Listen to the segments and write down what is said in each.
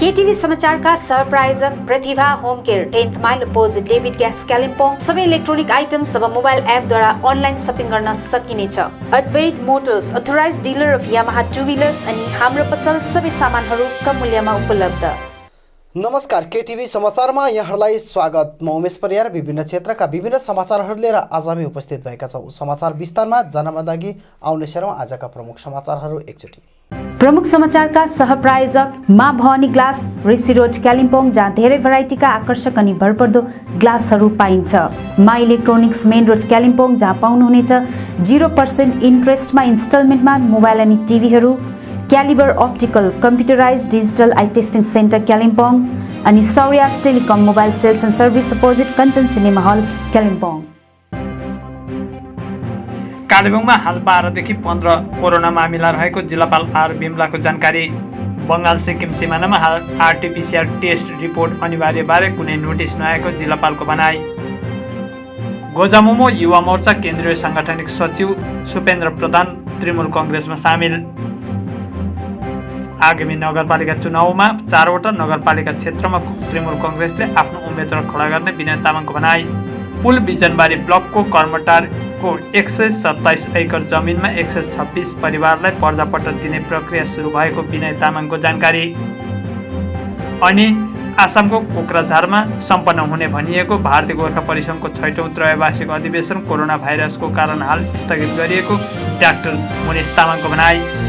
केटीभी समाचारका सहप्रायोजक Pratibha home care 10th mile opposite David gas Kalimpong. सबै इलेक्ट्रोनिक आइटम्स अब मोबाइल एपद्वारा अनलाइन सपिङ गर्न सकिनेछ। Advait motors authorized dealer of Yamaha two wheelers अनि हाम्रो पसल सबै सामानहरू कम मूल्यमा उपलब्ध। नमस्कार, केटीभी समाचारमा यहाँहरूलाई स्वागत। म उमेश परियार विभिन्न क्षेत्रका विभिन्न समाचारहरू लिएर आज हामी उपस्थित भएका छौँ। समाचार विस्तारमा जानभन्दा अघि आउने सेरौँ आजका प्रमुख समाचारहरू एकचोटि। प्रमुख समाचारका सहप्रायोजक माँ भवानी ग्लास, ऋषि रोड कालिम्पोङ, जहाँ धेरै भेराइटीका आकर्षक अनि भरपर्दो ग्लासहरू पाइन्छ। मा इलेक्ट्रोनिक्स मेन रोड कालिम्पोङ, जहाँ पाउनुहुनेछ 0% इन्ट्रेस्टमा इन्स्टलमेन्टमा मोबाइल अनि टिभीहरू। Calibre optical computerise digital eye testing centre Kalimpong अनि Souryas telecom mobile sales and service opposite Kanchan cinema hall Kalimpong. कालेबुङमा हाल 12 देखि 15 कोरोना मामिला रहेको जिल्लापाल आर बिमलाको जानकारी। बङ्गाल सिक्किम सिमानामा हाल आरटीपीसीआर टेस्ट रिपोर्ट अनिवार्य बारे कुनै नोटिस नआएको जिल्लापालको भनाई। गोजामुमो युवा मोर्चा केन्द्रीय साङ्गठनिक सचिव सुपेन्द्र प्रधान तृणमूल कङ्ग्रेसमा सामेल। आगामी नगरपालिका चुनावमा 4वटा नगरपालिका क्षेत्रमा तृणमूल कङ्ग्रेसले आफ्नो उम्मेदवार खडा गर्ने विनय तामाङको भनाई। पुल बिजनबारी ब्लकको कर्मटारको 127 एकर जमिनमा 126 परिवारलाई पर्जापट्टा दिने प्रक्रिया सुरु भएको विनय तामाङको जानकारी। अनि आसामको कोक्राझारमा सम्पन्न हुने भनिएको भारतीय गोर्खा परिसङ्घको 6औं त्रैवार्षिक अधिवेशन कोरोना भाइरसको कारण हाल स्थगित गरिएको डाक्टर मुनिश तामाङको भनाई।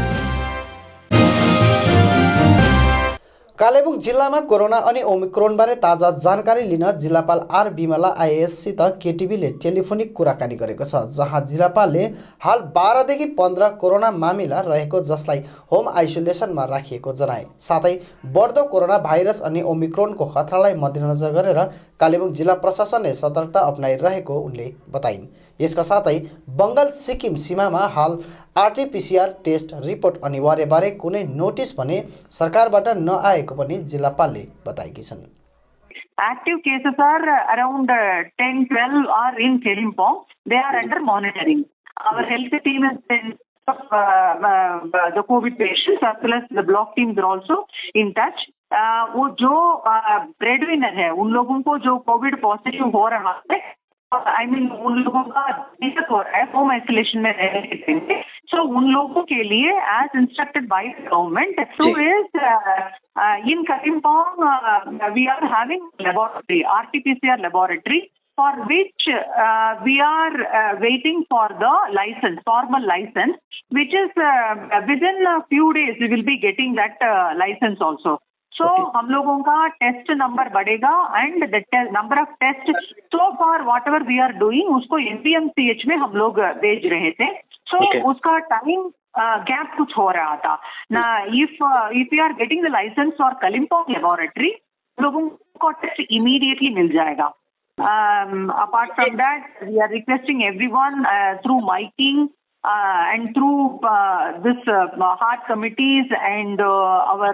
कालेबुङ जिल्लामा कोरोना अनि ओमिक्रोनबारे ताजा जानकारी लिन जिल्लापाल आर बिमला आइएएससित केटीभीले टेलिफोनिक कुराकानी गरेको छ, जहाँ जिल्लापालले हाल 12 देखि 15 कोरोना मामिला रहेको जसलाई होम आइसोलेसनमा राखिएको जनाए। साथै बढ्दो कोरोना भाइरस अनि ओमिक्रोनको खतरालाई मध्यनजर गरेर कालेबुङ जिल्ला प्रशासनले सतर्कता अपनाइरहेको उनले बताइन्। यसका साथै बङ्गाल सिक्किम सीमामा हाल आरटीपीसीआर टेस्ट रिपोर्ट अनिवार्य बारे कुनै नोटिस भने सरकारबाट नआएको पनि जिल्लापालले बताएकी छन्। Active cases are around 10-12 are in Kalimpong. They are under monitoring. Our health team has been the COVID patients as well as the block teams are also in touch. वो जो breadwinner है उन लोगों को जो कोविड पॉजिटिव हो रहा है, उन लोगों का दिक्कत हो रहा है होम आइसोलेशन में रहने के, सो उन लोगों के लिए as instructed by government to is in Kalimpong we are having laboratory RTPCR laboratory for which we are waiting for the license, formal license, which is within a few days we will be getting that license also. So हम लोगों का test number बढ़ेगा and the number of test so for whatever we are doing उसको NPMCH में हम लोग भेज रहे थे। सो उसका टाइम गैप कुछ हो रहा था ना। If you are getting the licence for Kalimpong laboratory लोगों को टेस्ट इमीडिएटली मिल जाएगा। Apart from that, we are requesting everyone through miking and through this heart committees and our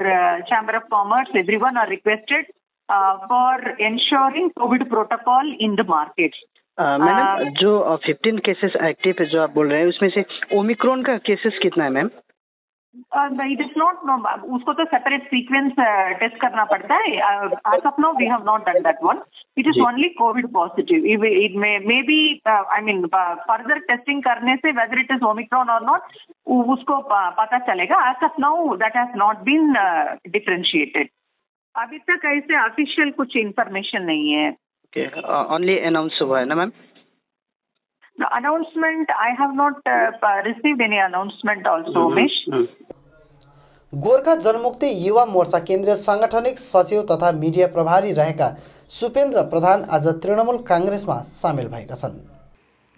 Chamber of Commerce, everyone are requested for ensuring COVID protocol in the markets. Ma'am, जो 15 cases active है जो आप बोल रहे हैं उसमें से Omicron का cases कितना है मैम? It is not, उसको तो सेपरेट सीक्वेंस टेस्ट करना पड़ता है। As of now, we have not done that one. It is only COVID positive. It may be, further testing करने से whether it is Omicron or not, उसको पता चलेगा। As of now, that has not been differentiated. अभी तक ऐसे official कुछ information नहीं है। Okay, only अनाउंस हुआ है ना ma'am? The announcement, I have not received any announcement also, Umesh. Gorkha Janmukti Yuva Morcha केन्द्रीय साङ्गठनिक सचिव तथा मिडिया प्रभारी रहेका सुपेन्द्र प्रधान आज तृणमूल काङ्ग्रेसमा सामेल भएका छन्।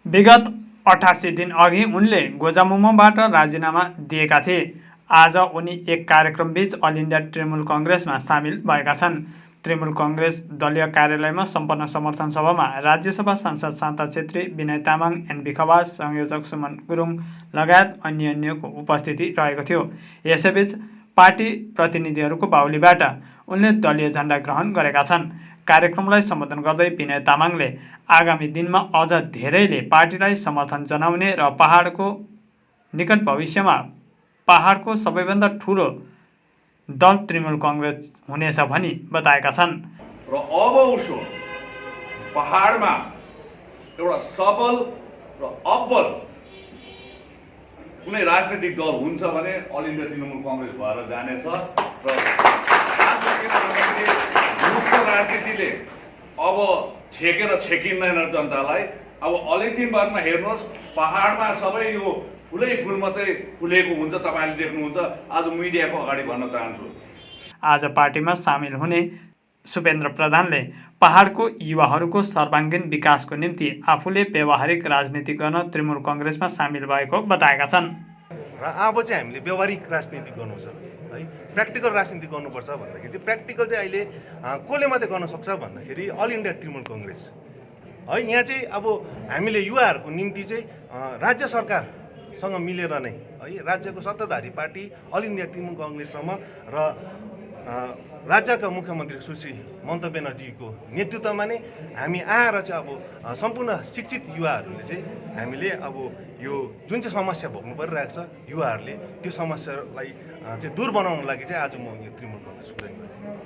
विगत 88 दिन अघि उनले गोजामुमोबाट राजीनामा दिएका थिए। आज उनी एक कार्यक्रमबीच अल इन्डिया तृणमूल कङ्ग्रेसमा सामेल भएका छन्। तृणमूल कङ्ग्रेस दलीय कार्यालयमा सम्पन्न समर्थन सभामा राज्यसभा सांसद शान्ता छेत्री, विनय तामाङ, एनबी खवास, संयोजक सुमन गुरुङ लगायत अन्यको उपस्थिति रहेको थियो। यसैबीच पार्टी प्रतिनिधिहरूको बाहुलीबाट उनले दलीय झण्डा ग्रहण गरेका छन्। कार्यक्रमलाई सम्बोधन गर्दै विनय तामाङले आगामी दिनमा अझ धेरैले पार्टीलाई समर्थन जनाउने र पहाडको निकट भविष्यमा पहाडको सबैभन्दा ठुलो दल तृणमूल कङ्ग्रेस हुनेछ भनी बताएका छन्। र अब उसो पहाडमा एउटा सबल र अब्बल कुनै राजनीतिक दल हुन्छ भने अल इन्डिया तृणमूल कङ्ग्रेस भएर जानेछ र मुक्त राजनीतिले अब छेकेर छेकिँदैन जनतालाई। अब अलिक दिन बादमा हेर्नुहोस् पहाडमा सबै यो फुलै फुल मात्रै फुलेको हुन्छ, तपाईँले देख्नुहुन्छ। आज मिडियाको अगाडि भन्न चाहन्छु, आज पार्टीमा सामेल हुने सुपेन्द्र प्रधानले पहाडको युवाहरूको सर्वाङ्गीन विकासको निम्ति आफूले व्यावहारिक राजनीति गर्न तृणमूल कङ्ग्रेसमा सामेल भएको बताएका छन्। र अब चाहिँ हामीले व्यावहारिक राजनीति गर्नु छ है, प्र्याक्टिकल राजनीति गर्नुपर्छ भन्दाखेरि त्यो प्र्याक्टिकल चाहिँ अहिले कसले मात्रै गर्न सक्छ भन्दाखेरि अल इन्डिया तृणमूल कङ्ग्रेस है। यहाँ चाहिँ अब हामीले युवाहरूको निम्ति चाहिँ राज्य सरकारसँग मिलेर नै है, राज्यको सत्ताधारी पार्टी अल इन्डिया तृणमूल कङ्ग्रेससम्म र राज्यका मुख्यमन्त्री सुश्री ममता ब्यानर्जीको नेतृत्वमा नै हामी आएर चाहिँ अब सम्पूर्ण शिक्षित युवाहरूले चाहिँ हामीले अब यो जुन चाहिँ समस्या भोग्नु परिरहेको छ युवाहरूले त्यो समस्यालाई चाहिँ दूर बनाउनको लागि चाहिँ आज म यो तृणमूल कङ्ग्रेस जइन गरेँ।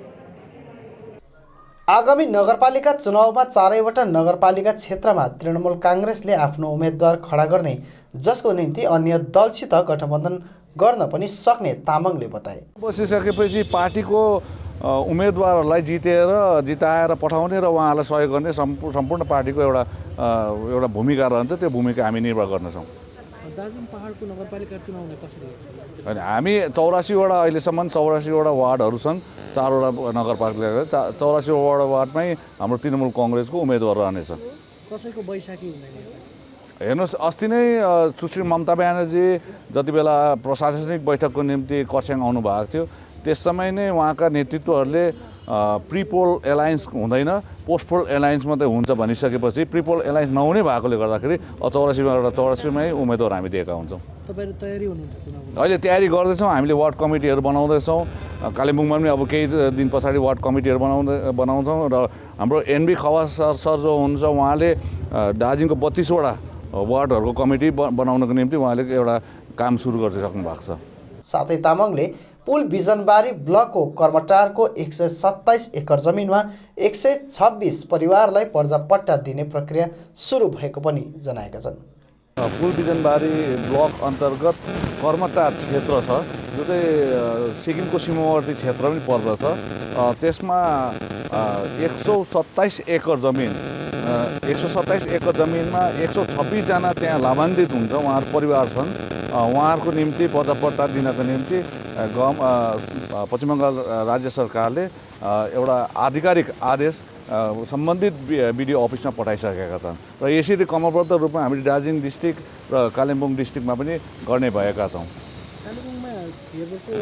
आगामी नगरपालिका चुनावमा चारैवटा नगरपालिका क्षेत्रमा तृणमूल काङ्ग्रेसले आफ्नो उम्मेद्वार खडा गर्ने जसको निम्ति अन्य दलसित गठबन्धन गर्न पनि सक्ने तामाङले बताए। बसिसकेपछि पार्टीको उम्मेदवारहरूलाई जिताएर पठाउने र उहाँहरूलाई सहयोग गर्ने सम्पूर्ण पार्टीको एउटा भूमिका रहन्छ। त्यो भूमिका हामी निर्वाह गर्नेछौँ। दार्जिलिङ पहाडको नगरपालिका चुनावलाई कसरी हेर्नुहुन्छ? अनि हामी 84वटा अहिलेसम्म 84वटा वार्डहरू छन्, 4वटा नगरपालिका 84वटा वार्डमै हाम्रो तृणमूल कङ्ग्रेसको उम्मेदवार रहनेछ। कसैको बैशाखी हुँदैन? हेर्नुहोस्, अस्ति नै सुश्री ममता ब्यानर्जी जति बेला प्रशासनिक बैठकको निम्ति खरसाङ आउनुभएको थियो त्यस समय नै उहाँका नेतृत्वहरूले प्रिपोल एलायन्स हुँदैन, पोस्ट पोल एलायन्स मात्रै हुन्छ भनिसकेपछि प्रिपोल एलायन्स नहुने भएकोले गर्दाखेरि 84मै उम्मेदवार हामी दिएका हुन्छौँ। तपाईँहरू तयारी हुनुहुन्छ चुनावको? अहिले तयारी गर्दैछौँ, हामीले वार्ड कमिटीहरू बनाउँदैछौँ। कालिम्पोङमा पनि अब केही दिन पछाडि वार्ड कमिटीहरू बनाउँछौँ र हाम्रो एनबी खवास सर जो हुनुहुन्छ उहाँले दार्जिलिङको 32वटा वार्डहरूको कमिटी बनाउनको निम्ति उहाँले एउटा काम सुरु गरिसक्नु भएको छ। साथै तामाङले पुल बिजनबारी ब्लकको कर्मटारको 127 एकर जमिनमा 126 परिवारलाई पर्जापट्टा दिने प्रक्रिया सुरु भएको पनि जनाएका छन्। पुल बिजनबारी ब्लक अन्तर्गत कर्मटार क्षेत्र छ जो चाहिँ सिक्किमको सीमावर्ती क्षेत्र पनि पर्दछ। त्यसमा 127 एकर जमिन 127 एकर जमिनमा 126 जना त्यहाँ लाभान्वित हुन्छ, उहाँहरू परिवार छन्। उहाँहरूको निम्ति पर्जापट्टा दिनको निम्ति पश्चिम बङ्गाल राज्य सरकारले एउटा आधिकारिक आदेश सम्बन्धित बिडिओ अफिसमा पठाइसकेका छन् र यसरी क्रमबद्ध रूपमा हामीले दार्जिलिङ डिस्ट्रिक्ट र कालिम्पोङ डिस्ट्रिक्टमा पनि गर्ने भएका छौँ।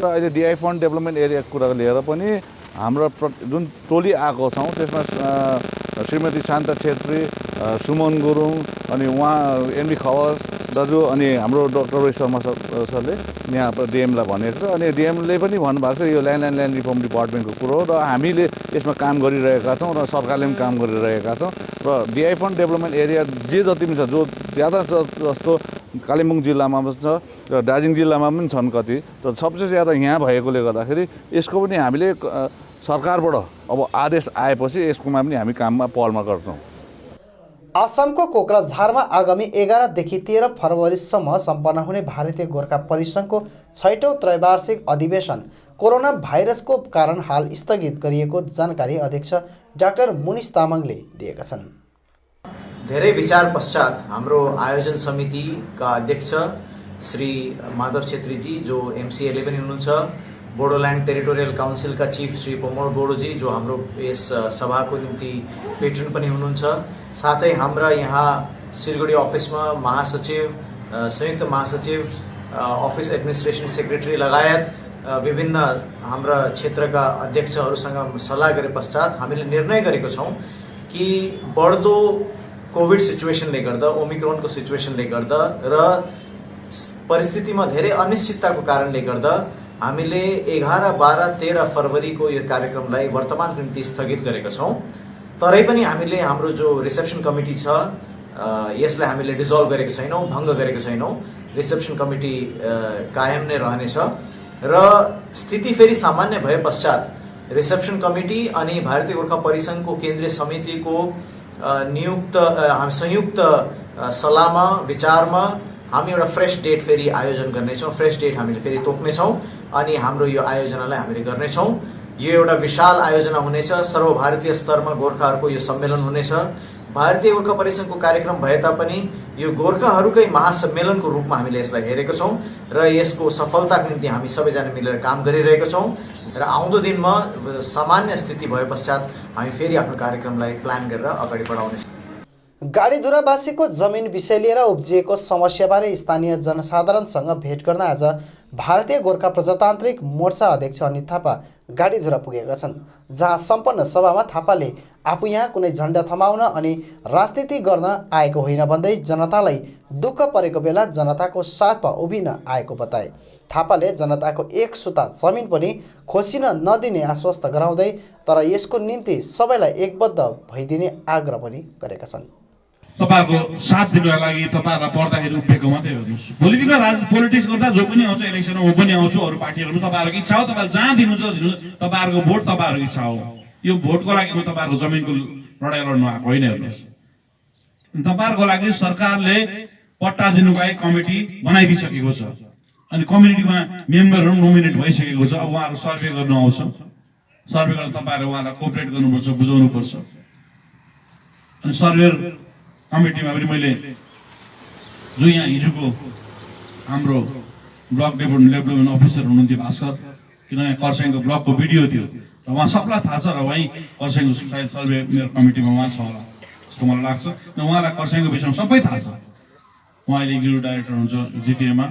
र अहिले डिआई फन्ड डेभलपमेन्ट एरियाको कुरा लिएर पनि हाम्रो जुन टोली आएको छौँ त्यसमा श्रीमती शान्ता छेत्री, सुमन गुरुङ अनि उहाँ एनबी खवास दाजु अनि हाम्रो डाक्टर रोहित शर्मा सरले यहाँ डिएमलाई भनेको छ। अनि डिएमले पनि भन्नुभएको छ यो ल्यान्ड रिफर्म डिपार्टमेन्टको कुरो हो र हामीले यसमा काम गरिरहेका छौँ र सरकारले पनि काम गरिरहेका छौँ। र डिआई फन्ड डेभलपमेन्ट एरिया जे जति पनि छ जो ज्यादा जस्तो कालिम्पोङ जिल्लामा पनि छ र दार्जिलिङ जिल्लामा पनि छन् कति, तर सबसे ज्यादा यहाँ भएकोले गर्दाखेरि यसको पनि हामीले सरकारबाट अब आदेश आएपछि यसकोमा पनि हामी काममा पहलमा गर्छौँ। आसामको कोक्राझारमा आगामी 11 देखि 13 फरवरीसम्म सम्पन्न हुने भारतीय गोर्खा परिसङ्घको 6औं त्रैवार्षिक अधिवेशन कोरोना भाइरसको कारण हाल स्थगित गरिएको जानकारी अध्यक्ष डाक्टर मुनिस तामाङले दिएका छन्। धेरै विचार पश्चात हाम्रो आयोजन समितिका अध्यक्ष श्री माधव छेत्रीजी जो एमसीएले पनि हुनुहुन्छ, बोडोल्यान्ड टेरिटोरियल काउन्सिलका चीफ श्री पोमोर बोडोजी जो हाम्रो यस सभाको निम्ति पेट्रन पनि हुनुहुन्छ, साथै हाम्रा यहाँ सिलगढी अफिसमा महासचिव, संयुक्त महासचिव, अफिस एडमिनिस्ट्रेसन सेक्रेटरी लगायत विभिन्न हाम्रा क्षेत्रका अध्यक्षहरूसँग सल्लाह गरे पश्चात हामीले निर्णय गरेको छौँ कि बढ्दो कोभिड सिचुएसनले गर्दा, ओमिक्रोनको सिचुएसनले गर्दा र परिस्थितिमा धेरै अनिश्चितताको कारणले गर्दा हामीले 11, 12, 13 फरवरीको यो कार्यक्रमलाई वर्तमानको निम्ति स्थगित गरेका छौँ। तरै पनि हामीले हाम्रो जो रिसेप्सन कमिटी छ यसलाई हामीले डिजल्भ गरेको छैनौँ, भङ्ग गरेको छैनौँ। रिसेप्सन कमिटी कायम नै रहनेछ र स्थिति फेरि सामान्य भए पश्चात रिसेप्सन कमिटी अनि भारतीय गोर्खा परिसङ्घको केन्द्रीय समितिको संयुक्त सल्लाहमा विचारमा हामी एउटा फ्रेश डेट फेरि आयोजन गर्नेछौँ। फ्रेश डेट हामीले फेरि तोक्नेछौँ अनि हाम्रो यो आयोजनालाई हामीले गर्नेछौँ। यो एउटा विशाल आयोजना हुनेछ। सर्वभारतीय स्तरमा गोर्खाहरूको यो सम्मेलन हुनेछ। भारतीय गोर्खा परिसङ्घको कार्यक्रम भए तापनि यो गोर्खाहरूकै महासम्मेलनको रूपमा हामीले यसलाई हेरेको छौँ र यसको सफलताको निम्ति हामी सबैजना मिलेर काम गरिरहेका छौँ र आउँदो दिनमा सामान्य स्थिति भए पश्चात हामी फेरि आफ्नो कार्यक्रमलाई प्लान गरेर अगाडि बढाउनेछौँ। गाडीधुरावासीको जमिन विषय लिएर उब्जिएको समस्याबारे स्थानीय जनसाधारणसँग भेट गर्न आज भारतीय गोर्खा प्रजातान्त्रिक मोर्चा अध्यक्ष अनित थापा गाडीधुरा पुगेका छन्, जहाँ सम्पन्न सभामा थापाले आफू यहाँ कुनै झण्डा थमाउन अनि राजनीति गर्न आएको होइन भन्दै जनतालाई दुःख परेको बेला जनताको साथमा उभिन आएको बताए। थापाले जनताको एक सुता जमिन पनि खोसिन नदिने आश्वस्त गराउँदै तर यसको निम्ति सबैलाई एकबद्ध भइदिने आग्रह पनि गरेका छन्। तपाईहरुको साथ दिनका लागि तपाईहरुलाई पर्दाखेरि उभिएको मात्रै हेर्नुस्। भोलि दिन पोलिटिक्स गर्दा जो पनि आउँछ इलेक्सनमा म पनि आउँछु, अरू पार्टीहरुमा तपाईहरुको इच्छा हो, तपाईहरु जहाँ दिनुहुन्छ दिनु, तपाईहरुको भोट तपाईहरुको इच्छा हो। यो भोटको लागि म तपाईहरुको जमिनको लडाई लड्नु आएको होइन। हेर्नुस्, तपाईहरुको लागि सरकारले पट्टा दिनुको लागि कमिटी बनाइदिसकेको छ अनि कम्युनिटीमा मेम्बरहरु नोमिनेट भइसकेको छ। अब उहाँहरु सर्वे गर्नु आउँछ। सर्वे गर्न तपाईहरु उहाँलाई कोअपरेट गर्नुपर्छ, बुझाउनु पर्छ। अनि सर्वे कमिटीमा पनि मैले जो यहाँ हिजोको हाम्रो ब्लक डेभलपमेन्ट अफिसर हुनुहुन्थ्यो भास्कर, किनभने कर्सियङको ब्लकको भिडियो थियो र उहाँ सबलाई थाहा छ र उहाँ कर्सियङको सायद सर्वे मेरो कमिटीमा उहाँ छ होला जस्तो मलाई लाग्छ। र उहाँलाई कर्सियङको विषयमा सबै थाहा छ। उहाँ अहिले एक्जिक्युटिभ डाइरेक्टर हुन्छ जिटिएमा,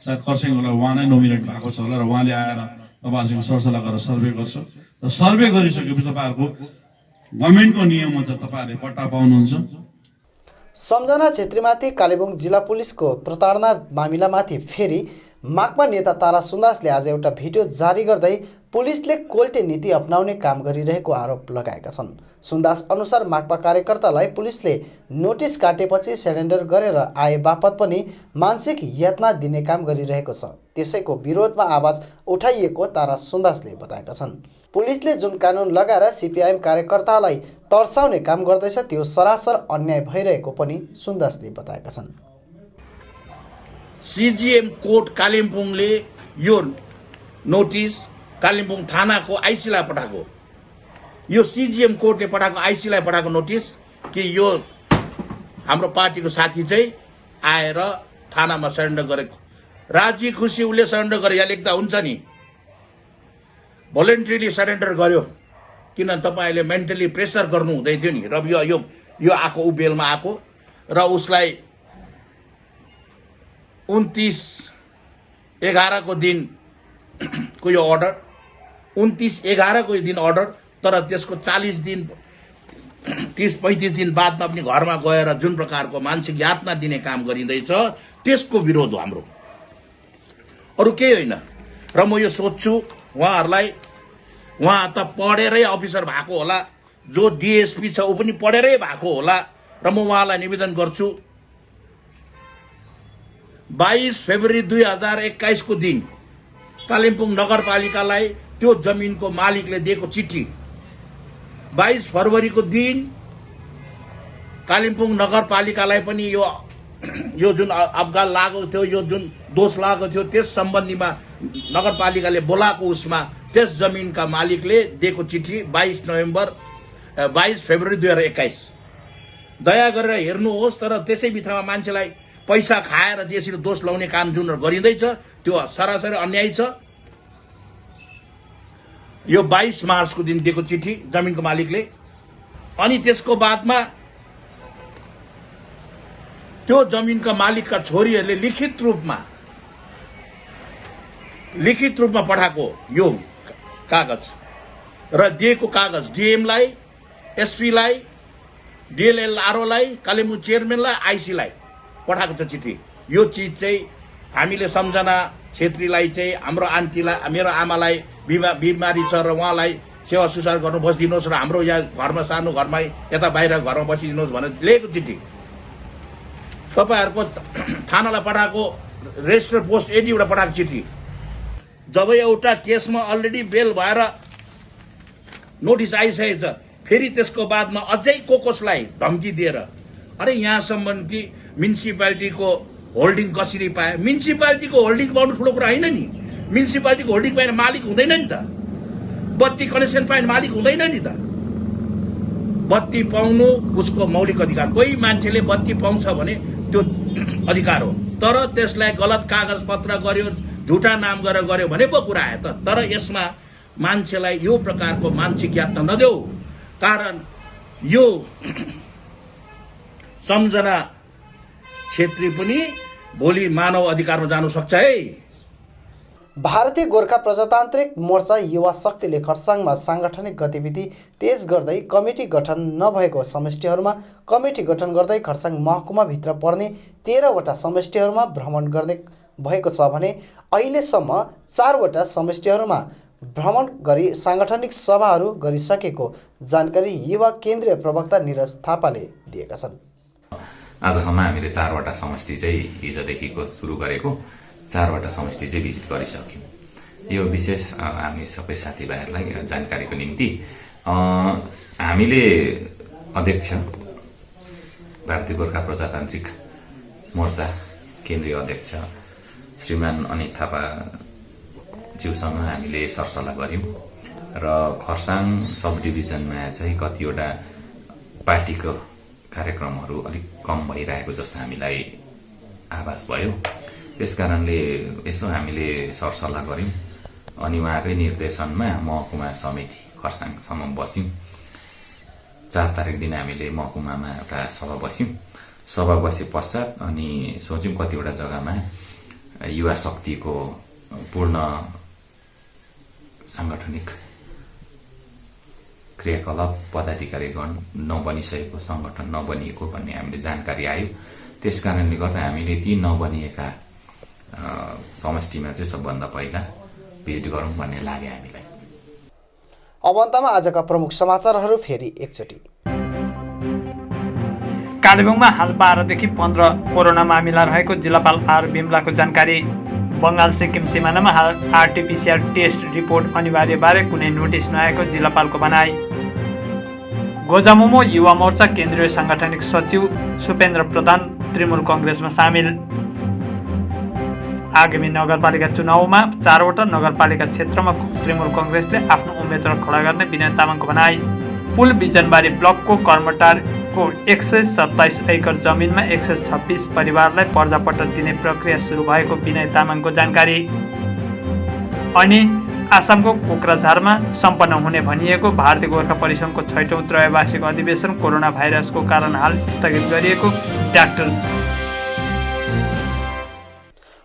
सायद कर्सियङकोलाई उहाँ नै नोमिनेट भएको छ होला र उहाँले आएर तपाईँहरूसँग सरसल्लाह गरेर सर्वे गर्छ र सर्वे गरिसकेपछि तपाईँहरूको गभर्मेन्टको नियम हुन्छ, तपाईँहरूले पट्टा पाउनुहुन्छ। सम्झना छेत्रीमाथि कालेबुङ जिल्ला पुलिसको प्रताडना मामिलामाथि फेरि माकपा नेता तारा सुन्दासले आज एउटा भिडियो जारी गर्दै पुलिसले कोल्टे नीति अपनाउने काम गरिरहेको आरोप लगाएका छन्। सुन्दास अनुसार माकपा कार्यकर्तालाई पुलिसले नोटिस काटेपछि सरेन्डर गरेर आए बापत पनि मानसिक यातना दिने काम गरिरहेको छ। त्यसैको विरोधमा आवाज उठाइएको तारा सुन्दासले बताएका छन्। पुलिसले जुन कानुन लगाएर सिपिआइएम कार्यकर्तालाई तर्साउने काम गर्दैछ त्यो सरासर अन्याय भइरहेको पनि सुन्दासले बताएका छन्। सिजिएम कोर्ट कालिम्पोङले यो नोटिस कालिम्पोङ थानाको आइसीलाई पठाएको, यो सिजिएम कोर्टले पठाएको आइसीलाई पठाएको नोटिस कि यो हाम्रो पार्टीको साथी चाहिँ आएर थानामा सरेन्डर गरेको। राजी खुसी उसले सरेन्डर गरे, यहाँ लेख्दा हुन्छ नि, भोलिन्ट्रीली सरेन्डर गर्यो। किन तपाईले मेन्टली प्रेसर गर्नु हुँदै थियो नि। र यो आको उबेलमा आको र उसलाई 29/11 को दिन को यो अर्डर, 29/11 को दिन अर्डर, तर त्यसको 40 दिन 30-35 दिन बादमा पनि घरमा गएर जुन प्रकारको मानसिक यातना दिने काम गरिँदैछ त्यसको विरोध हो हाम्रो, अरू केही होइन। र म यो सोच्छु उहाँहरूलाई, उहाँ त पढेरै अफिसर भएको होला, जो डिएसपी छ ऊ पनि पढेरै भएको होला। र म उहाँलाई निवेदन गर्छु 22 फेब्रुअरी 2021 को दिन कालिम्पोङ नगरपालिकालाई त्यो जमिनको मालिकले दिएको चिठी, 22 फरवरी को दिन कालिम्पोङ नगरपालिकालाई पनि यो जुन अवगाल लागेको थियो, यो जुन दोष लागेको थियो त्यस सम्बन्धीमा नगरपालिकाले बोलाएको उसमा त्यस जमिनका मालिकले दिएको चिठी 22 फेब्रुअरी 2021। दया गरेर हेर्नुहोस्। तर त्यसै बित्थामा मान्छेलाई पैसा खाएर यसरी दोष लाउने काम जुन गरिँदैछ त्यो सरासरी अन्याय छ। यो 22 मार्च को दिन दिएको चिठी जमिनको मालिकले, अनि त्यसको बादमा त्यो जमिनका मालिकका छोरीहरूले लिखित रूपमा पठाएको यो कागज र दिएको कागज डिएमलाई, एसपीलाई, डिएलएलआरओलाई, कालेबुङ चेयरम्यानलाई, आइसीलाई पठाएको छ चिठी। यो चिज चाहिँ हामीले सम्झना छेत्रीलाई चाहिँ हाम्रो आन्टीलाई, मेरो आमालाई बिमारी छ र उहाँलाई सेवा सुसार गर्नु बसिदिनुहोस् र हाम्रो यहाँ घरमा सानो घरमै यता बाहिर घरमा बसिदिनुहोस् भनेर लेखेको चिठी तपाईहरुको थानालाई पठाएको, रेजिस्टर पोस्ट एडीबाट पठाएको चिठी। जब एउटा केसमा अलरेडी बेल भएर नोटिस आइसकेको छ, फेरि त्यसको बादमा अझै कसलाई धम्की दिएर, अरे यहाँसम्म कि म्युनिसिपालिटीको होल्डिङ कसरी पाए? म्युनिसिपालिटीको होल्डिङ पाउनु ठुलो कुरा होइन नि। म्युनिसिपालिटीको होल्डिङ पाएर मालिक हुँदैन नि त। बत्ती कनेक्सन पाएर मालिक हुँदैन नि त। बत्ती पाउनु उसको मौलिक अधिकार। कोही मान्छेले बत्ती पाउँछ भने त्यो अधिकार हो, तर त्यसलाई गलत कागज पत्र गर्यो, झुटा नाम गरेर गर्यो भने पो कुरा आयो त। तर यसमा मान्छेलाई यो प्रकारको मानसिक यातना नदेऊ, कारण यो सम्झना छेत्री पनि भोलि मानव अधिकारमा जानु सक्छ है। भारतीय गोर्खा प्रजातान्त्रिक मोर्चा युवा शक्तिले खरसाङमा सांगठनिक गतिविधि तेज गर्दै कमिटी गठन नभएको समष्टिहरूमा कमिटी गठन गर्दै खरसाङ महकुमाभित्र पर्ने 13 वटा समष्टिहरूमा भ्रमण गर्ने भएको छ भने अहिलेसम्म 4 वटा समष्टिहरूमा भ्रमण गरी सांगठनिक सभाहरू गरिसकेको जानकारी युवा केन्द्रीय प्रवक्ता निरज थापाले दिएका छन्। आजसम्म हामीले 4 वटा समष्टि चाहिँ हिजोदेखिको सुरु गरेको 4 वटा समष्टि चाहिँ भिजिट गरिसक्यौं। यो विशेष हामी सबै साथीभाइहरूलाई जानकारीको निम्ति हामीले अध्यक्ष भारतीय गोर्खा प्रजातान्त्रिक मोर्चा केन्द्रीय अध्यक्ष श्रीमान अनित थापा ज्यूसँग हामीले सरसल्लाह गर्यौं र खरसाङ सब डिभिजनमा चाहिँ कतिवटा पार्टीको कार्यक्रमहरू अलिक कम भइरहेको जस्तो हामीलाई आभास भयो। त्यसकारणले यसो हामीले सरसल्लाह गर्यौं अनि उहाँकै निर्देशनमा महकुमा समिति खरसाङसम्म बस्यौं। 4 तारिक दिन हामीले महकुमामा एउटा सभा बस्यौं। सभा बसे पश्चात अनि सोच्यौं कतिवटा जग्गामा युवा शक्तिको पूर्ण सांगठनिक क्रियाकलाप पदाधिकारीगण नबनिसकेको, संगठन नबनिएको भन्ने हामीले जानकारी आयो। त्यसकारणले गर्दा हामीले ती नबनिएका समष्टिमा चाहिँ सबभन्दा पहिला भिजिट गरौँ भन्ने लाग्यो हामीलाई। अब अन्तमा आजका प्रमुख समाचारहरू फेरि एकचोटि। कालेबुङमा हाल 12 देखि 15 कोरोना मामिला रहेको जिल्लापाल आर बिमलाको जानकारी। बंगाल सिक्किम सिमानामा हाल आरटीपीसीआर टेस्ट रिपोर्ट अनिवार्य बारे कुनै नोटिस नआएको जिल्लापालको भनाई। गोजामुमो युवा मोर्चा केन्द्रीय सांगठनिक सचिव सुपेन्द्र प्रधान तृणमूल कांग्रेसमा सामेल। आगामी नगरपालिका चुनावमा 4 वटा नगरपालिका क्षेत्रमा तृणमूल कांग्रेसले आफ्नो उम्मेदवार खडा गर्ने विनय तामाङको भनाई। पुल बिजनबारी ब्लकको कर्मटारको 127 एकड़ जमिनमा 126 परिवारलाई पर्जापट्टा दिने प्रक्रिया सुरु भएको विनय तामाङको जानकारी। अनि आसामको कोक्राझारमा सम्पन्न हुने भनिएको भारतीय गोर्खा परिसङ्घको 6औं त्रैवार्षिक अधिवेशन कोरोना भाइरसको कारण हाल स्थगित गरिएको डाक्टर।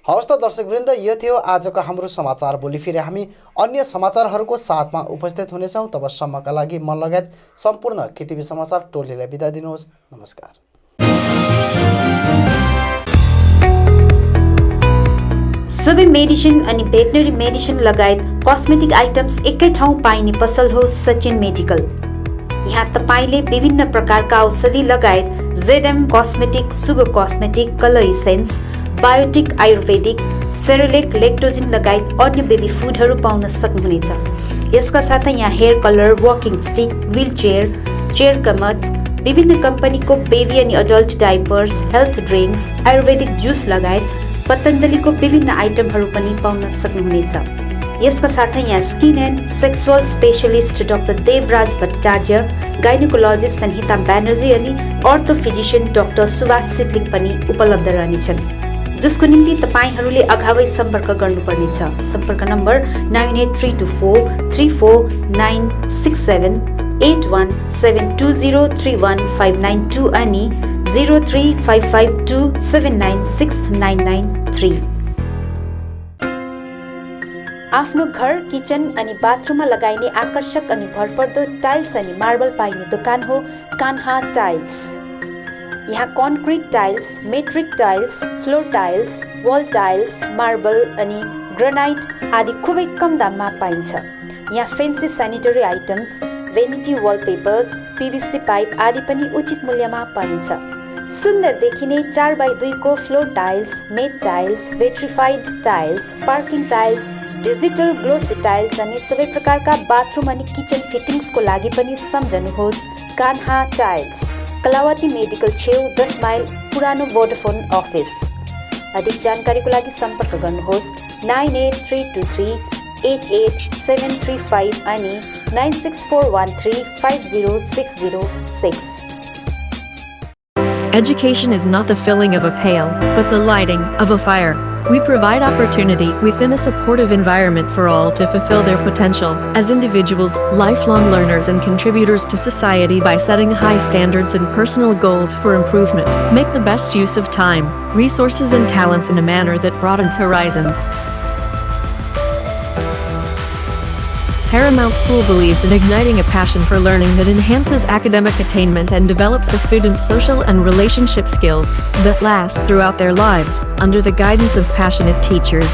हवस् त दर्शकवृन्द, यो थियो आजको हाम्रो समाचार। भोलि फेरि हामी अन्य समाचारहरूको साथमा उपस्थित हुनेछौँ। तबसम्मका लागि मन लगायत सम्पूर्ण केटिभी समाचार टोलीलाई बिदा दिनुहोस्। नमस्कार। सबै मेडिसिन अनि भेटनरी मेडिसिन लगायत कस्मेटिक आइटम्स एकै ठाउँ पाइने पसल हो सचिन मेडिकल। यहाँ तपाईँले विभिन्न प्रकारका औषधि लगायत जेडएम कस्मेटिक, सुगो cosmetic, colour essence, Biotique, ayurvedic, Cerelac, Lactogen लगायत अन्य बेबी फुडहरू पाउन सक्नुहुनेछ। यसका साथै यहाँ hair colour, walking stick, wheel chair, chair commode, विभिन्न कम्पनीको बेबी अनि adult diapers, health drinks, ayurvedic juice लगायत पतञ्जलीको विभिन्न आइटमहरू पनि पाउन सक्नुहुनेछ। यसका साथै यहाँ skin and sexual specialist doctor Devraj Bhattacharya, gynaecologist Sanhita Banerjee अनि अर्थो फिजिशियन डाक्टर सुभाष सिद्लिङ पनि उपलब्ध रहनेछन्, जसको निम्ति तपाईँहरूले अगावै सम्पर्क गर्नुपर्नेछ। सम्पर्क नम्बर 9832434967, 8172031592 अनि 035527969993। आफ्नो घर, किचन अनि बाथरुममा लगाइने आकर्षक अनि भरपर्दो टाइल्स अनि मार्बल पाइने दोकान हो कान्हा टाइल्स। यहाँ concrete tiles, metric tiles, floor tiles, wall tiles, marble अनि ग्रेनाइट आदि खुबै कम दाममा पाइन्छ। यहाँ fancy sanitary items, vanity wallpapers, PVC pipe आदि पनि उचित मूल्यमा पाइन्छ। सुन्दर देखिने 4x2 को floor tiles, matt tiles, vitrified tiles, parking tiles, digital glossy tiles अनि सबै प्रकारका बाथरुम अनि किचन फिटिङ्सको लागि पनि सम्झनुहोस् कान्हा टाइल्स, कलावती मेडिकल छेउ 10 माइल पुरानो भोडाफोन अफिस। अधिक जानकारीको लागि सम्पर्क गर्नुहोस् 9832388735 अनि 96413506006। Education is not the filling of a pail, but the lighting of a fire. We provide opportunity within a supportive environment for all to fulfill their potential as individuals, lifelong learners and contributors to society by setting high standards and personal goals for improvement. Make the best use of time, resources and talents in a manner that broadens horizons. Paramount School believes in igniting a passion for learning that enhances academic attainment and develops a student's social and relationship skills that last throughout their lives, under the guidance of passionate teachers.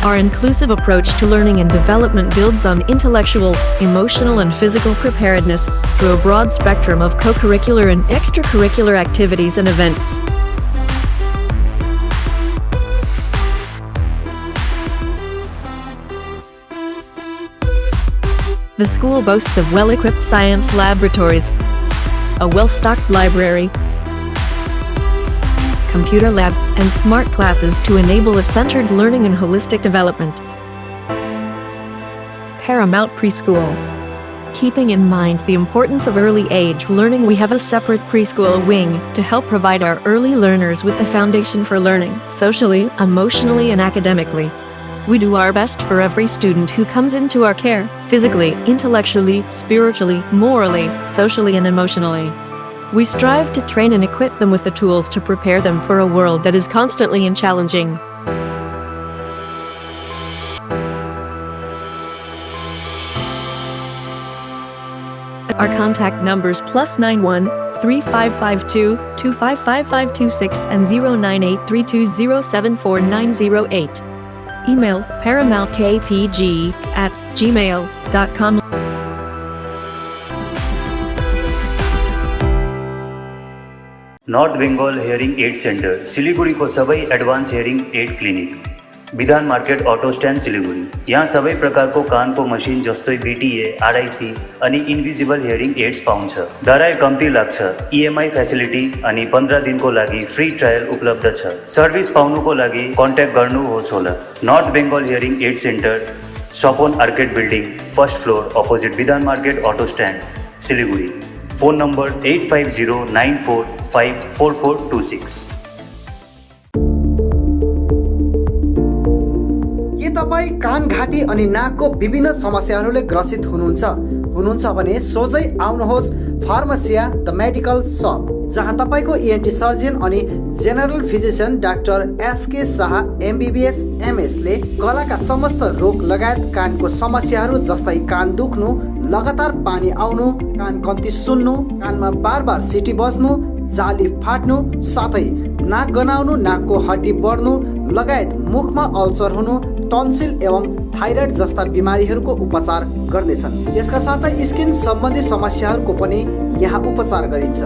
Our inclusive approach to learning and development builds on intellectual, emotional, and physical preparedness through a broad spectrum of co-curricular and extracurricular activities and events. The school boasts of well-equipped science laboratories, a well-stocked library, computer lab, and smart classes to enable a centered learning and holistic development. Paramount Preschool. Keeping in mind the importance of early age learning, we have a separate preschool wing to help provide our early learners with the foundation for learning, socially, emotionally, and academically. We do our best for every student who comes into our care, physically, intellectually, spiritually, morally, socially, and emotionally. We strive to train and equip them with the tools to prepare them for a world that is constantly and challenging. Our contact numbers +91 3552 255526 and 098320749008. Email paramountKPG@gmail.com. North Bengal hearing aid centre सिलिगुडीको सबै advance hearing aid clinic, Bidhan market auto stand Siliguri. यहाँ सबै प्रकारको कानको machine जस्तै BTA, RIC अनि invisible hearing aids पाउँछ। दराई कम्ती लाग्छ, EMI फेसिलिटी अनि 15 दिनको लागि फ्री ट्रायल उपलब्ध छ। सर्भिस पाउनुको लागि कन्ट्याक्ट गर्नुहोस् होला। North Bengal hearing aid centre, Sapon arcade building, first floor, opposite Bidhan market auto stand Siliguri. Phone number 8509454426। के तपाईँ कान, घाँटी अनि नाकको विभिन्न समस्याहरूले ग्रसित हुनुहुन्छ भने सोझै आउनुहोस् फार्मेसिया द मेडिकल सप, जहाँ तपाईँको ENT सर्जन अनि general physician doctor SK Shah MBBS MS ले गलाका समस्त रोग लगायत कानको समस्याहरू जस्तै कान दुख्नु, लगातार पानी आउनु, कान कम्ती सुन्नु, कानमा बार सिटी बज्नु, जाली फाट्नु, साथै नाक गनाउनु, नाकको हड्डी बढ्नु लगायत मुखमा अल्सर हुनु, टन्सिल एवं थाइरोइड जस्ता बिमारीहरूको उपचार गर्नेछन्। यसका साथै स्किन सम्बन्धी समस्याहरूको पनि यहाँ उपचार गरिन्छ।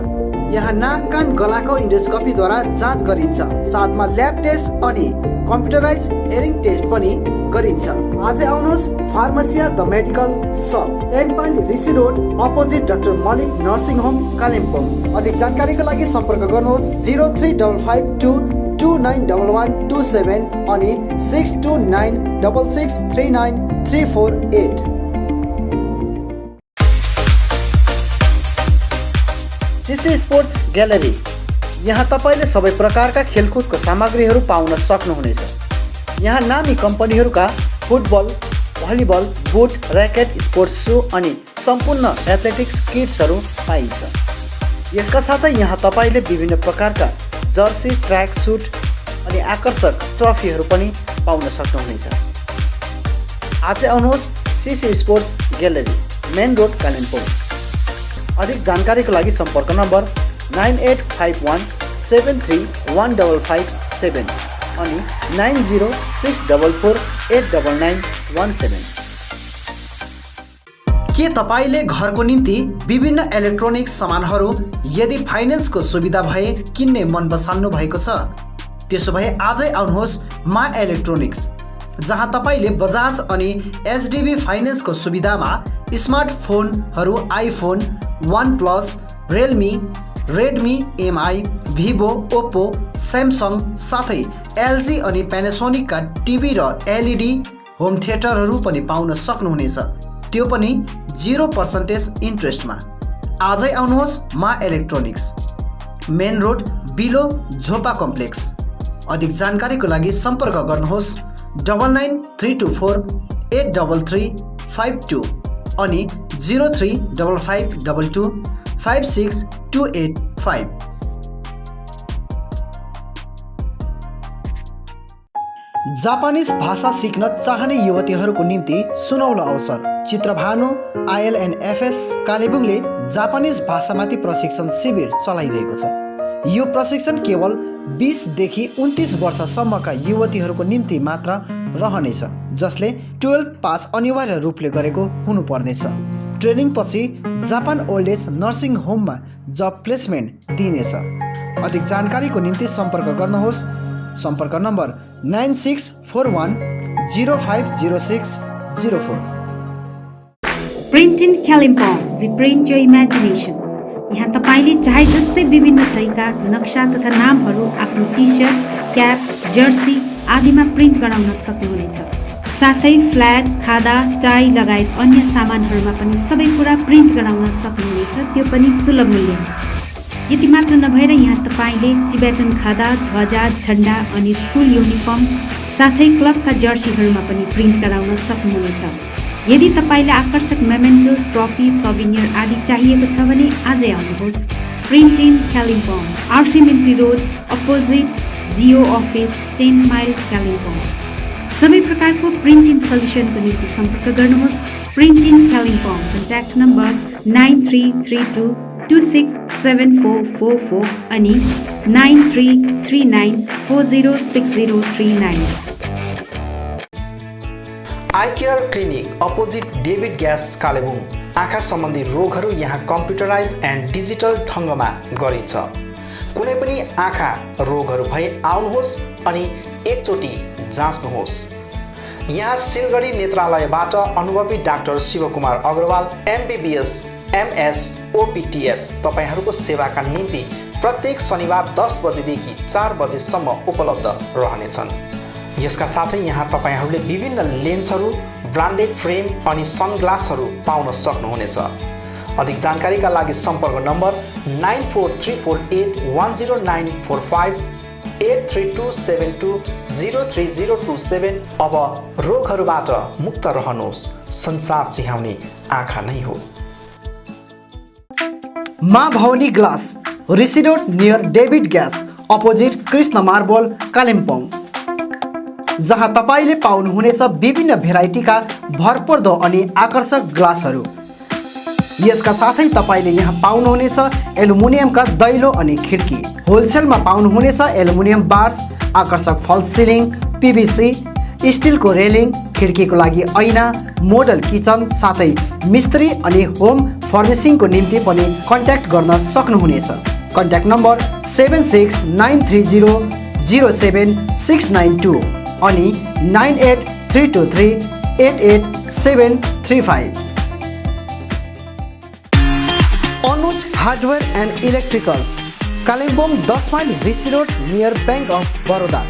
यहाँ नाक, कान, गलाको इन्डोस्कोपीद्वारा जाँच गरिन्छ। साथमा ल्याब टेस्ट अनि कम्प्युटराइज हेयरिङ टेस्ट पनि गरिन्छ। आजै आउनुहोस् Pharmacia the medical shop, 10 mile Rishi road, opposite doctor Mallick nursing home, Kalimpong. अधिक जानकारीको लागि सम्पर्क गर्नुहोस् 035522911127 अनि 6296639348। CC स्पोर्ट्स ग्यालरी, यहाँ तपाईँले सबै प्रकारका खेलकुदको सामग्रीहरू पाउन सक्नुहुनेछ। यहाँ नामी कम्पनीहरूका football, volleyball, boot, racket, sports shoe अनि सम्पूर्ण एथलेटिक्स किट्सहरू पाइन्छ। यसका साथै यहाँ तपाईँले विभिन्न प्रकारका जर्सी, ट्र्याक सुट अनि आकर्षक ट्रफीहरू पनि पाउन सक्नुहुनेछ। आजै आउनुहोस् CC sports gallery, main road, Kalimpong. अधिक जानकारीको लागि सम्पर्क नम्बर 9851731557 अनि 9064489917। के तपाईँले घरको निम्ति विभिन्न इलेक्ट्रोनिक्स सामानहरू यदि फाइनेन्सको सुविधा भए किन्ने मन बसाल्नु भएको छ? त्यसो भए आजै आउनुहोस् मा इलेक्ट्रोनिक्स, जहाँ तपाईले बजाज अनि एचडीबी फाइनेन्सको सुविधामा स्मार्टफोनहरू iPhone, OnePlus, Realme, Redmi, Mi, Vivo, Oppo, Samsung साथै एलजी अनि प्यानासोनिकका टिभी र एलइडी होम थिएटरहरू पनि पाउन सक्नुहुनेछ, त्यो पनि 0% इन्ट्रेस्टमा। आजै आउनुहोस् मा इलेक्ट्रोनिक्स, मेन रोड बिलो झोपा कम्प्लेक्स। अधिक जानकारीको लागि सम्पर्क गर्नुहोस् 9932483352 अनि 035522562885। जापानिज भाषा सिक्न चाहने युवतीहरूको निम्ति सुनौलो अवसर। चित्रभानु ILNFS कालेबुङले जापानिज भाषामाथि प्रशिक्षण शिविर चलाइरहेको छ। यो प्रशिक्षण केवल 20 देखि 29 वर्षसम्मका युवतीहरूको निम्ति मात्र रहनेछ, जसले 12 पास अनिवार्य रूपले गरेको हुनुपर्नेछ। ट्रेनिङ पछि जापान ओल्ड एज नर्सिङ होममा जब प्लेसमेन्ट दिइनेछ। अधिक जानकारीको निम्ति सम्पर्क गर्नुहोस्। सम्पर्क number 9641050604। Print in Kalimpong, we print your imagination. यहाँ तपाईले चाहे जस्तै विभिन्न थरीका नक्सा तथा नामहरू आफ्नो टी-सर्ट, क्याप, जर्सी आदिमा प्रिन्ट गराउन सक्नुहुनेछ। साथै फ्ल्याग, खादा, टाई लगायत अन्य सामानहरूमा पनि सबै कुरा प्रिन्ट गराउन सक्नुहुनेछ, त्यो पनि सुलभ मूल्यमा। यति मात्र नभएर यहाँ तपाईले टिबेटन खादा, ध्वजा, झण्डा अनि स्कुल युनिफर्म साथै क्लबका जर्सीहरूमा पनि प्रिन्ट गराउन सक्नुहुनेछ। यदि तपाईले आकर्षक मेमेन्टो, ट्रफी, सौभिनियर आदि चाहिएको छ भने आजै आउनुहोस्। Print in Kalimpong, RC Mintri road opposite Jio office, 10 mile Kalimpong. सबै प्रकारको प्रिन्ट इन सल्युसनको निम्ति सम्पर्क गर्नुहोस्। Print in Kalimpong, contact number 9332267444 अनि 9339406039। Eye care clinic opposite David gas Kalebung. आँखा सम्बन्धी रोगहरू यहाँ कम्प्युटराइज एन्ड डिजिटल ढङ्गमा गरिन्छ। कुनै पनि आँखा रोगहरू भए आउनुहोस् अनि एकचोटि जाँच्नुहोस्। यहाँ सिलगढी नेत्रालयबाट अनुभवी doctor Shivkumar Agarwal MBBS MS OPTH तपाईहरूको सेवाका निम्ति प्रत्येक शनिबार 10 बजेदेखि 4 बजेसम्म उपलब्ध रहनेछन्। यसका साथै यहाँ तपाईहरूले विभिन्न लेन्सहरू, ब्रान्डेड फ्रेम अनि सनग्लासहरू पाउन सक्नुहुनेछ। अधिक जानकारीका लागि सम्पर्क नम्बर 9434810945 83272030027। अब रोगहरूबाट मुक्त रहनुहोस्, संसार चिहाउने आँखा नै हो। Maa Bhawani glass, Rishi road near David gas opposite Krishna marble Kalimpong, जहाँ तपाईले पाउनुहुनेछ विभिन्न भेराइटीका भरपर्दो अनि आकर्षक ग्लासहरू। यसका साथै तपाईले यहाँ पाउनुहुनेछ एल्युमिनियमका दैलो अनि खिड्की। होलसेलमा पाउनुहुनेछ एल्युमिनियम बार्स, आकर्षक फल सिलिङ, PVC, स्टिलको रेलिङ, खिड्कीको लागि ऐना, मोडल किचन साथै मिस्त्री अनि होम फर्निसिङको निम्ति पनि कन्ट्याक्ट गर्न सक्नुहुनेछ। कन्ट्याक्ट नम्बर 7693007692 अनि 9832388735। Anuj hardware and electricals Kalimpong 10 mile Rishi road near bank of Baroda.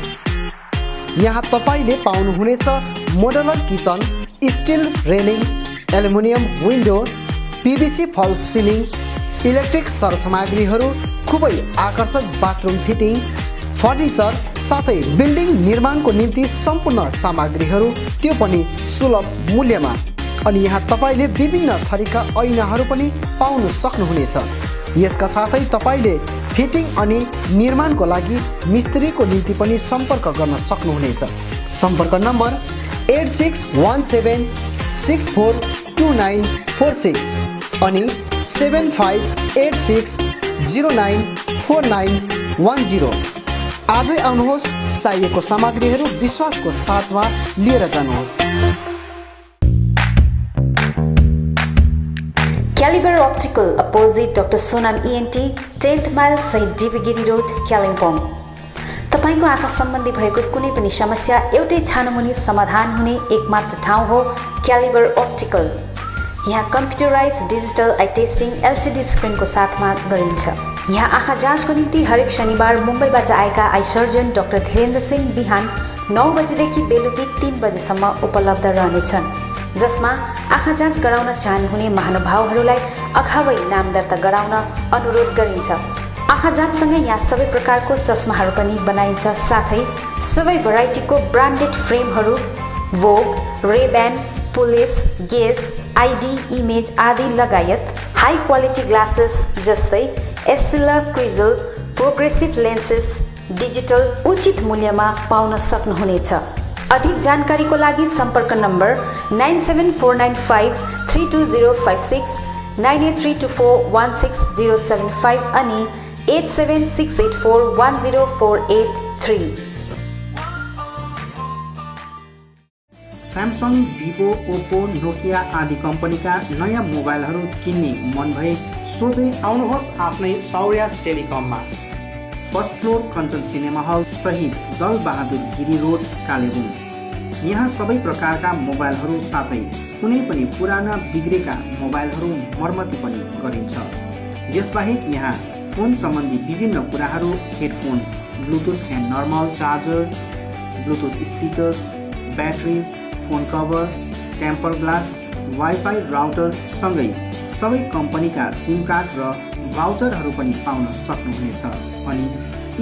यहाँ तपाईले पाउनुहुनेछ modular kitchen, still railing, aluminium window, PVC फल सिलिङ, इलेक्ट्रिक सरसामग्रीहरू, खुबै आकर्षक बाथरुम फिटिङ, फर्निचर साथै बिल्डिङ निर्माणको निम्ति सम्पूर्ण सामग्रीहरू, त्यो पनि सुलभ मूल्यमा। अनि यहाँ तपाईले विभिन्न थरीका ऐनाहरू पनि पाउन सक्नुहुनेछ। यसका साथै तपाईले फिटिङ अनि निर्माणको लागि मिस्त्रीको निम्ति पनि सम्पर्क गर्न सक्नुहुनेछ। सम्पर्क नम्बर 8617642946 अनि 7586094910। आजै आउनुहोस्, चाहिएको सामग्रीहरू विश्वासको साथमा लिएर जानुहोस्। Calibre optical opposite doctor Sonam ENT, 10th mile सहित डिबीगिरी रोड कालिम्पोङ। तपाईको आँखा सम्बन्धी भएको कुनै पनि समस्या एउटै छानोमुनि समाधान हुने एकमात्र ठाउँ हो क्यालिबर अप्टिकल। यहाँ computerise digital eye testing LCD स्क्रिनको साथमा गरिन्छ। यहाँ आँखा जाँचको निम्ति हरेक शनिबार मुम्बईबाट आएका eye surgeon doctor Dhirendra Singh बिहान 9 बजेदेखि बेलुकी 3 बजेसम्म उपलब्ध रहनेछन्, जसमा आँखा जाँच गराउन चाहनुहुने महानुभावहरूलाई अगावै नाम दर्ता गराउन अनुरोध गरिन्छ। आँखा जाँचसँगै यहाँ सबै प्रकारको चस्माहरू पनि बनाइन्छ, साथै सबै भेराइटीको ब्रान्डेड फ्रेमहरू भोग, रेब्यान, पुलिस, गेज, आइडी, इमेज आदि लगायत हाई क्वालिटी ग्लासेस जस्तै एस्सिला, क्रिजल, प्रोग्रेसिभ लेन्सेस डिजिटल उचित मूल्यमा पाउन सक्नुहुनेछ। अधिक जानकारीको लागि सम्पर्क नम्बर 9749532056, 9832416075 अनि 8768410483। स्यामसङ, भिभो, ओप्पो, नोकिया आदि कम्पनीका नयाँ मोबाइलहरू किन्ने मन भए सोझै आउनुहोस् आफ्नै सौर्यास टेलिकममा। First floor Kanchan cinema hall सहित दल बहादुर गिरी रोड, कालेबुङ। यहाँ सबै प्रकारका मोबाइलहरू साथै कुनै पनि पुराना बिग्रेका मोबाइलहरू मर्मती पनि गरिन्छ। यसबाहेक यहाँ फोन सम्बन्धी विभिन्न कुराहरू, headphone, Bluetooth and normal charger, Bluetooth speakers, batteries, phone cover, temper glass, wifi router सँगै सबै कम्पनीका सिम कार्ड र भाउचरहरू पनि पाउन सक्नुहुनेछ अनि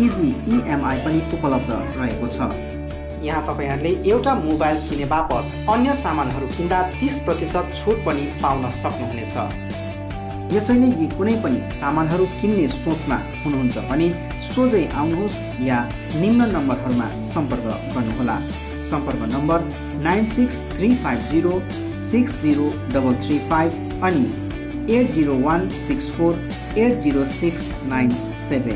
इजी इएमआई पनि उपलब्ध रहेको छ। यहाँ तपाईहरूले एउटा मोबाइल किने बापत अन्य सामानहरू किन्दा 30% छुट पनि पाउन सक्नुहुनेछ। यसैले यी कुनै पनि सामानहरू किन्ने सोचमा हुनुहुन्छ भने सोझै आउनुहोस् या निम्न नम्बरहरूमा सम्पर्क गर्नुहोला। सम्पर्क नम्बर 9635060335 अनि 80164806997।